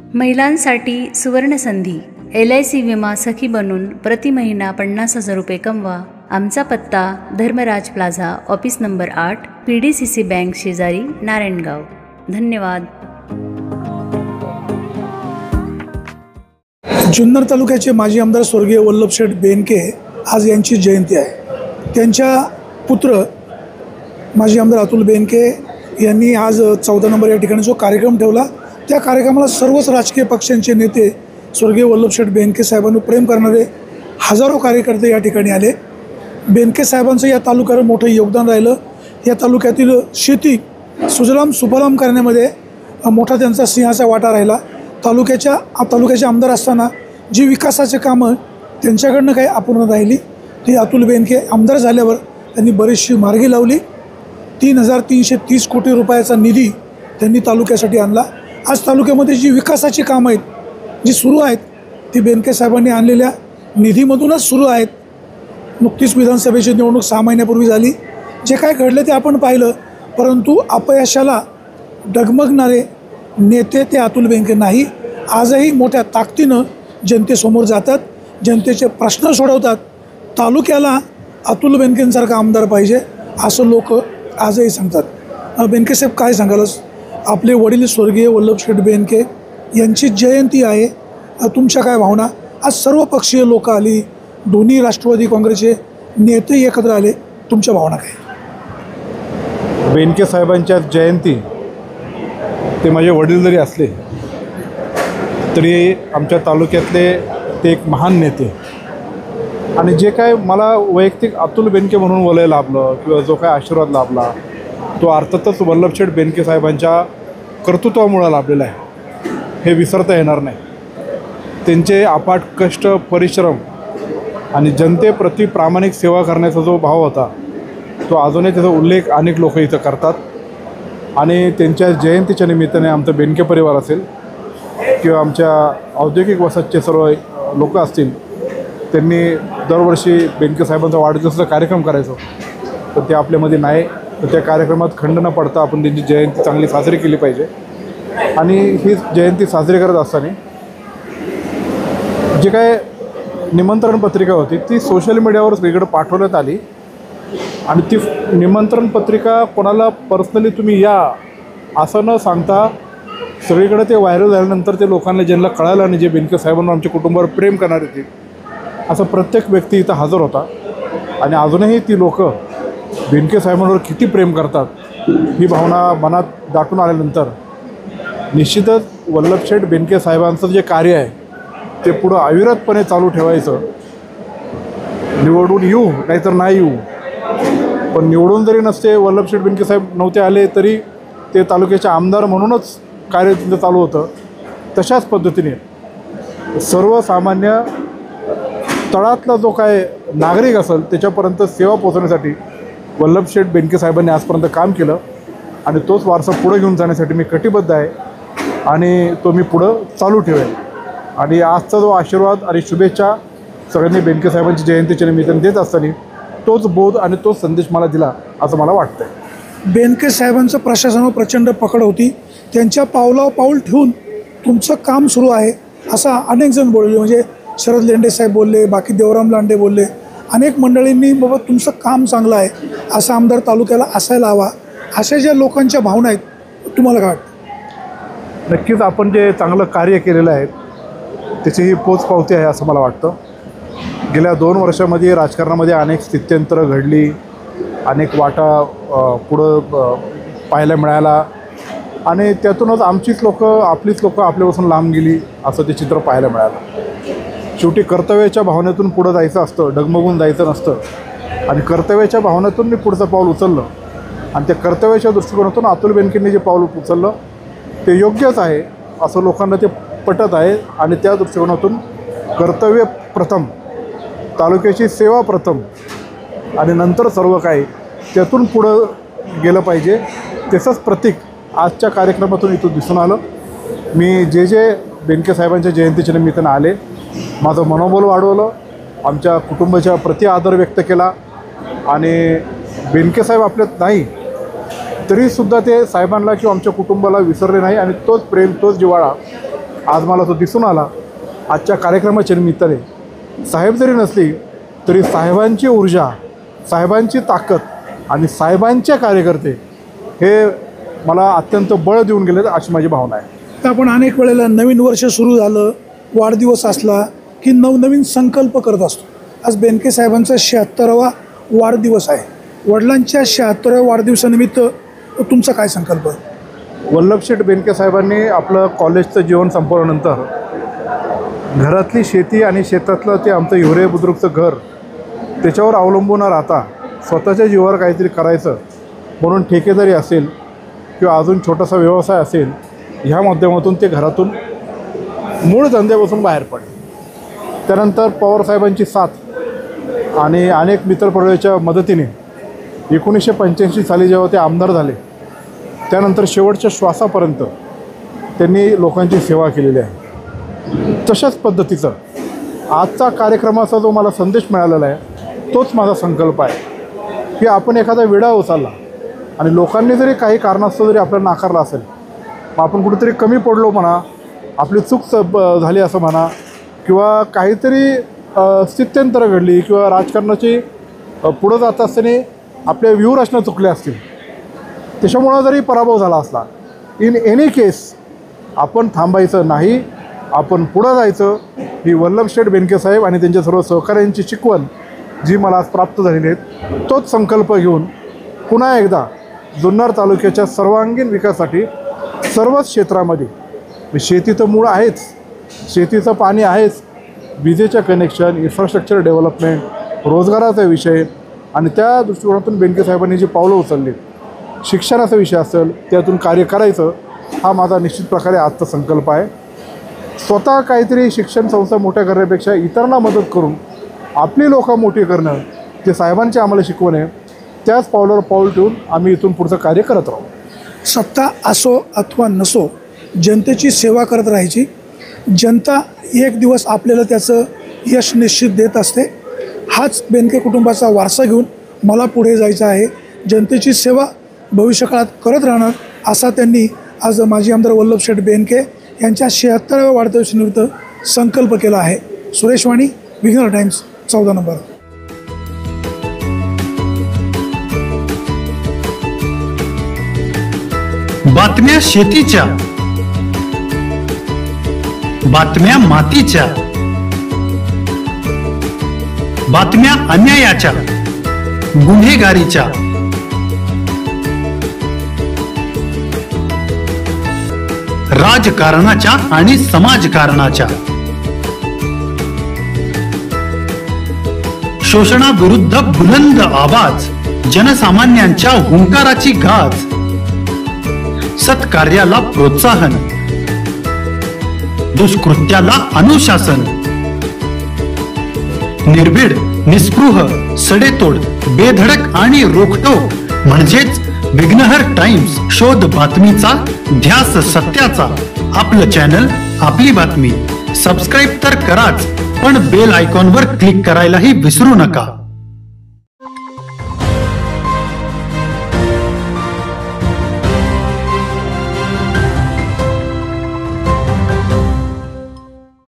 महिलांसाठी सुवर्णसंधी LIC विमा सखी बनून प्रति महिना 50,000 रुपये कमवा। आमचा पत्ता Dharmraj plaza, office number 8, PDCC bank शेजारी, नारायणगाव। धन्यवाद। जुन्नर तालुक्याचे माजी आमदार स्वर्गीय वल्लभशेठ बेनके आज यांची जयंती आहे। त्यांच्या पुत्र माजी आमदार अतुल बेनके यांनी आज 14 नंबर या ठिकाणी जो कार्यक्रम ठेवला, त्या कार्यक्रमाला सर्वच राजकीय पक्षांचे नेते, स्वर्गीय वल्लभशेठ बेनके साहेबांवर प्रेम करणारे हजारो कार्यकर्ते या ठिकाणी आले। बेनके साहेबांचं या तालुक्यावर मोठं योगदान राहिलं। या तालुक्यातील शेती सुजलाम सुफलाम करण्यामध्ये मोठा त्यांचा सिंहाचा वाटा राहिला। तालुक्याचे आमदार असताना जी विकासाचे कामं त्यांच्याकडनं काही अपूर्ण राहिली, ती अतुल बेनके आमदार झाल्यावर त्यांनी बरीचशी मार्गी लावली। 3,330 कोटी रुपयाचा निधी त्यांनी तालुक्यासाठी आणला। आज तालुक्यामध्ये जी विकासाची कामं आहेत, जी सुरू आहेत, ती बेनके साहेबांनी आणलेल्या निधीमधूनच सुरू आहेत। नुकतीच विधानसभेची निवडणूक 6 महिन्यापूर्वी झाली। जे काय घडले ते आपण पाहिलं, परंतु अपयशाला डगमगणारे नेते ते अतुल बेनके नाही। आजही मोठ्या ताकदीनं जनतेसमोर जातात, जनतेचे प्रश्न सोडवतात। तालुक्याला अतुल बेनकेंसारखा आमदार पाहिजे असं लोक आजही सांगतात। बेनके साहेब, काय सांगाल? आपले वडील स्वर्गीय वल्लभशेठ बेनके यांची जयंती आहे, तुमच्या काय भावना? आज सर्व पक्षीय लोक आली, दोन्ही राष्ट्रवादी काँग्रेसचे नेते एकत्र आले, तुमच्या भावना काय? बेनके साहेबांच्या जयंती, ते माझे वडील जरी असले तरी आमच्या तालुक्यातले ते एक महान नेते। आणि जे काय मला वैयक्तिक अतुल बेनके म्हणून वलय लाभलं किंवा जो काय आशीर्वाद लाभला, तो अर्थातच वल्लभशेठ बेनके साहेबांच्या कर्तृत्वामुळे लाभलेला आहे, हे विसरता येणार नाही। त्यांचे अफाट कष्ट, परिश्रम आणि जनतेप्रती प्रामाणिक सेवा करण्याचा जो भाव होता, तो अजूनही त्याचा उल्लेख अनेक लोक इथं करतात। आणि त्यांच्या जयंतीच्या निमित्ताने आमचं बेनके परिवार असेल किंवा आमच्या औद्योगिक वसाहतचे सर्व लोक असतील, त्यांनी दरवर्षी बेनके साहेबांचा वाढदिवसाचा कार्यक्रम करायचो, तर ते आपल्यामध्ये नाही। तर त्या कार्यक्रमात खंड न पडता आपण त्यांची जयंती चांगली साजरी केली पाहिजे। आणि ही जयंती साजरी करत असताना जे काय निमंत्रण पत्रिका होती, ती सोशल मीडियावर सगळीकडे पाठवण्यात आली। आणि ती निमंत्रण पत्रिका कोणाला पर्सनली तुम्ही या असं न सांगता सगळीकडे ते व्हायरल झाल्यानंतर ते लोकांना ज्यांना कळालं आणि जे बेनके साहेबांना आमच्या कुटुंबावर प्रेम करणारे होते, असं प्रत्येक व्यक्ती इथं हजर होता। आणि अजूनही ती लोक बेनके साहेबांवर किती प्रेम करतात, ही भावना मनात दाटून आल्यानंतर निश्चितच वल्लभशेठ बेनके साहेबांचं जे कार्य आहे, ते पुढं अविरतपणे चालू ठेवायचं। निवडून येऊ नाहीतर नाही येऊ, पण निवडून जरी नसते, वल्लभशेठ बेनके साहेब नव्हते आले तरी ते तालुक्याचे आमदार म्हणूनच कार्य तिथं चालू होतं। तशाच पद्धतीने सर्वसामान्य तळातला जो काय नागरिक असेल त्याच्यापर्यंत सेवा पोहोचवण्यासाठी वल्लभशेठ बेनके साहेबांनी आजपर्यंत काम केलं। आणि तोच वारसा पुढे घेऊन जाण्यासाठी मी कटिबद्ध आहे आणि तो मी पुढं चालू ठेवेन। आणि आजचा जो आशीर्वाद आणि शुभेच्छा सगळ्यांनी बेनके साहेबांची जयंतीच्या निमित्ताने देत असताना तोच बोध आणि तोच संदेश मला दिला असं मला वाटतं आहे। बेनके साहेबांचं प्रशासनावर प्रचंड पकड होती, त्यांच्या पावलावर पाऊल ठेवून तुमचं काम सुरू आहे असं अनेक जण बोलले। म्हणजे शरद लेंडे साहेब बोलले, बाकी देवराम लांडे बोलले, अनेक मंडळींनी बाबा तुमचं काम चांगलं आहे, असा आमदार तालुक्याला असायला हवा, अशा ज्या लोकांच्या भावना आहेत, तुम्हाला काय वाटतं? नक्कीच आपण जे चांगलं कार्य केलेलं आहे त्याची ही पोचपावती आहे असं मला वाटतं। गेल्या 2 वर्षामध्ये राजकारणामध्ये अनेक स्थित्यंतरं घडली, अनेक वाटा पुढं पाहायला मिळाला आणि त्यातूनच आमचीच लोकं, आपलीच लोकं आपल्यापासून लांब गेली असं ते चित्र पाहायला मिळालं। शेवटी कर्तव्याच्या भावनेतून पुढं जायचं असतं, डगमगून जायचं नसतं। आणि कर्तव्याच्या भावनेतून मी पुढचं पाऊल उचललं आणि त्या कर्तव्याच्या दृष्टिकोनातून अतुल बेनकेंनी जे पाऊल उचललं ते योग्यच आहे असं लोकांना ते पटत आहे। आणि त्या दृष्टिकोनातून कर्तव्य प्रथम, तालुक्याची सेवा प्रथम आणि नंतर सर्व काही, त्यातून पुढं गेलं पाहिजे। तसंच प्रतीक आजच्या कार्यक्रमातून इथं दिसून आलं। मी जे बेनके साहेबांच्या जयंतीच्या निमित्तानं आले, माझं मनोबल वाढवलं, आमच्या कुटुंबाच्या प्रति आदर व्यक्त केला। आणि बेनके साहेब आपल्यात नाही तरीसुद्धा ते साहेबांना किंवा आमच्या कुटुंबाला विसरले नाही आणि तोच प्रेम, तोच जिव्हाळा आज मला तो दिसून आला आजच्या कार्यक्रमाच्या निमित्ताने. साहेब जरी नसली तरी साहेबांची ऊर्जा, साहेबांची ताकद आणि साहेबांचे कार्यकर्ते हे मला अत्यंत बळ देऊन गेले अशी माझी भावना आहे. तर आपण अनेक वेळेला नवीन वर्ष सुरू झालं, वाढदिवस असला की नवनवीन संकल्प करत असतो. आज बेनके साहेबांचा 76वा वाढदिवस आहे. वडिलांच्या 76व्या वाढदिवसानिमित्त तुमचा काय संकल्प आहे? वल्लभशेठ बेनके साहेबांनी आपलं कॉलेजचं जीवन संपवल्यानंतर घरातली शेती आणि शेतातलं ते आमचं हिवरे बुद्रुकचं घर त्याच्यावर अवलंबून न राहता स्वतःच्या जीवावर काहीतरी करायचं म्हणून ठेकेदारी असेल किंवा अजून छोटासा व्यवसाय असेल ह्या माध्यमातून ते घरातून मूळ धंद्यापासून बाहेर पडले. त्यानंतर पवारसाहेबांची साथ आणि अनेक मित्रपरिवाराच्या मदतीने 1985 साली जेव्हा ते आमदार झाले त्यानंतर शेवटच्या श्वासापर्यंत त्यांनी लोकांची सेवा केलेली आहे. तशाच पद्धतीचं आजचा कार्यक्रमाचा जो मला संदेश मिळालेला आहे तोच माझा संकल्प आहे की आपण एखादा विडा उचलला आणि लोकांनी जरी काही कारणास्तव जरी आपल्याला नाकारला असेल, मग आपण कुठेतरी कमी पडलो म्हणा, आपली चूक झाली असं म्हणा, किंवा काहीतरी स्थित्यंतरं घडली किंवा राजकारणाची पुढं जात असताना आपल्या व्यूहरचना चुकल्या असतील, त्याच्यामुळं जरी पराभव झाला असला, इन एनी केस आपण थांबायचं नाही, आपण पुढं जायचं. ही वल्लभशेठ बेनके साहेब आणि त्यांच्या सर्व सहकाऱ्यांची शिकवण जी मला आज प्राप्त झालेली आहेत, तोच संकल्प घेऊन पुन्हा एकदा जुन्नर तालुक्याच्या सर्वांगीण विकासासाठी सर्वच क्षेत्रामध्ये शेती तर मूळ आहेच, शेतीचं पाणी आहेच, विजेचं कनेक्शन, इन्फ्रास्ट्रक्चर डेव्हलपमेंट, रोजगाराचा विषय आणि त्या दृष्टिकोनातून बेनके साहेबांनी जी पावलं उचलली, शिक्षणाचा विषय असेल त्यातून कार्य करायचं हा माझा निश्चित प्रकारे आजचा संकल्प आहे. स्वतः काहीतरी शिक्षण संस्था मोठ्या करण्यापेक्षा इतरांना मदत करून आपली लोकं मोठी करणं जे साहेबांचे आम्हाला शिकवण आहे, त्याच पावलावर पाऊल ठेवून आम्ही इथून पुढचं कार्य करत राहू. सत्ता असो अथवा नसो, जनतेची सेवा करत राहायची. जनता एक दिवस आपल्याला त्याचं यश निश्चित देत असते. हाच बेनके कुटुंबाचा वारसा घेऊन मला पुढे जायचं आहे. जनतेची सेवा भविष्यकाळात करत राहणार असा त्यांनी आज माजी आमदार वल्लभशेठ बेनके यांच्या 76व्या वाढदिवसानिमित्त संकल्प केला आहे. सुरेश वाणी, विघ्नर टाइम्स, 14 नंबर. बातम्या शेतीच्या, बातम्या मातीच्या, बातम्या अन्यायाच्या, गुन्हेगारीच्या, राजकारणाच्या आणि समाजकारणाच्या, शोषणाविरुद्ध बुलंद आवाज, जनसामान्यांच्या हुंकाराची गाज, सत्कार्याला प्रोत्साहन, दुष्कृत्याला अनुशासन, निर्भीड, निस्पृह, सडेतोड, बेधडक आणि रोखटोक म्हणजेच विघ्नहर टाइम्स. शोध बातमीचा, ध्यास सत्याचा. आपलं चॅनल, आपली बातमी. सबस्क्राईब तर कराच, पण बेल आयकॉनवर क्लिक करायलाही विसरू नका.